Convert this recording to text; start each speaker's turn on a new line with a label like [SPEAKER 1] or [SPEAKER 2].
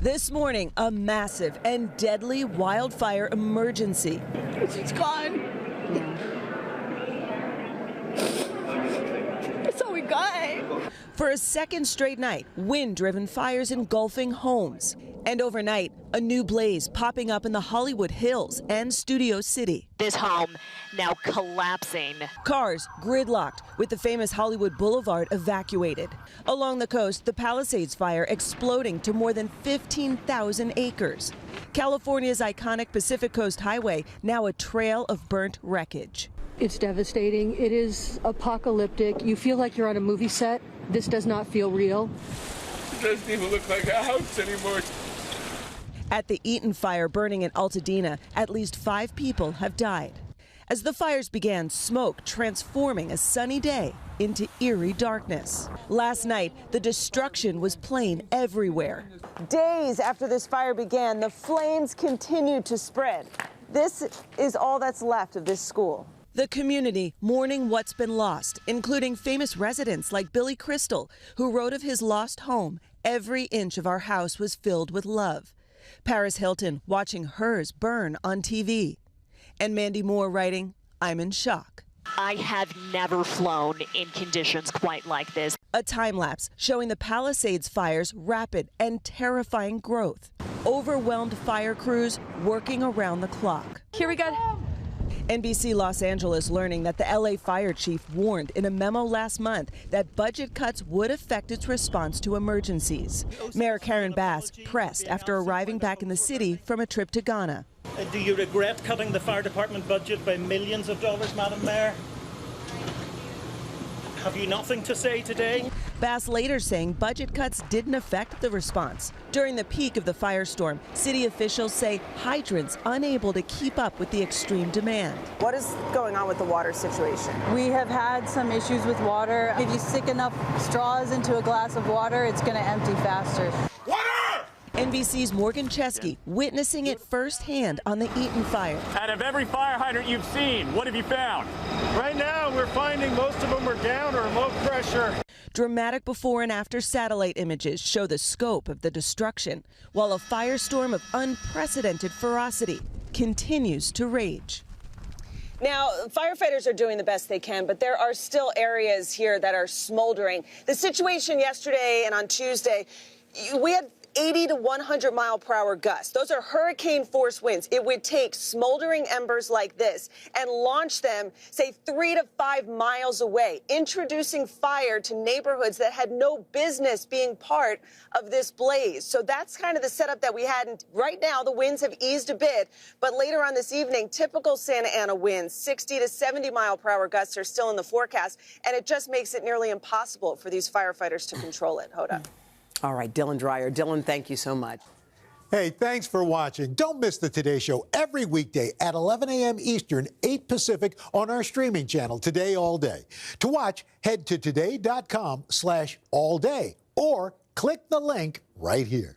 [SPEAKER 1] This morning, a massive and deadly wildfire emergency.
[SPEAKER 2] She's gone. That's all we got.
[SPEAKER 1] For a second straight night, wind-driven fires engulfing homes. And overnight, a new blaze popping up in the Hollywood Hills and Studio City.
[SPEAKER 3] This home now collapsing.
[SPEAKER 1] Cars gridlocked, with the famous Hollywood Boulevard evacuated. Along the coast, the Palisades fire exploding to more than 15,000 acres. California's iconic Pacific Coast Highway, now a trail of burnt wreckage.
[SPEAKER 4] It's devastating. It is apocalyptic. You feel like you're on a movie set. This does not feel real.
[SPEAKER 5] It doesn't even look like a house anymore.
[SPEAKER 1] At the Eaton fire burning in Altadena, at least 5 people have died. As the fires began, smoke transforming a sunny day into eerie darkness. Last night, the destruction was plain everywhere. Days after this fire began, the flames continued to spread. This is all that's left of this school. The community mourning what's been lost, including famous residents like Billy Crystal, who wrote of his lost home. Every inch of our house was filled with love. Paris Hilton watching hers burn on TV. And Mandy Moore writing, I'm in shock.
[SPEAKER 3] I have never flown in conditions quite like this.
[SPEAKER 1] A time lapse showing the Palisades fire's rapid and terrifying growth. Overwhelmed fire crews working around the clock.
[SPEAKER 2] Here we go.
[SPEAKER 1] NBC Los Angeles learning that the LA fire chief warned in a memo last month that budget cuts would affect its response to emergencies. Mayor Karen Bass pressed after arriving back in the city from a trip to Ghana.
[SPEAKER 6] Do you regret cutting the fire department budget by millions of dollars, Madam Mayor? Have you nothing to say today?
[SPEAKER 1] Bass later saying budget cuts didn't affect the response. During the peak of the firestorm, city officials say hydrants unable to keep up with the extreme demand. What is going on with the water situation?
[SPEAKER 7] We have had some issues with water. If you stick enough straws into a glass of water, it's going to empty faster.
[SPEAKER 1] NBC's Morgan Chesky witnessing it firsthand on the Eaton fire.
[SPEAKER 8] Out of every fire hydrant you've seen, what have you found?
[SPEAKER 9] Right now, we're finding most of them are down or low pressure.
[SPEAKER 1] Dramatic before and after satellite images show the scope of the destruction, while a firestorm of unprecedented ferocity continues to rage. Now, firefighters are doing the best they can, but there are still areas here that are smoldering. The situation yesterday and on Tuesday, we had 80 to 100 mile per hour gusts. Those are hurricane force winds. It would take smoldering embers like this and launch them, say, 3 to 5 miles away, introducing fire to neighborhoods that had no business being part of this blaze. So that's kind of the setup that we had. And right now, the winds have eased a bit, but later on this evening, typical Santa Ana winds, 60 to 70 mile per hour gusts are still in the forecast, and it just makes it nearly impossible for these firefighters to control it. Hoda.
[SPEAKER 10] All right, Dylan Dreyer. Dylan, thank you so much.
[SPEAKER 11] Hey, thanks for watching. Don't miss the Today Show every weekday at 11 a.m. Eastern, 8 Pacific on our streaming channel, Today All Day. To watch, head to today.com/allday or click the link right here.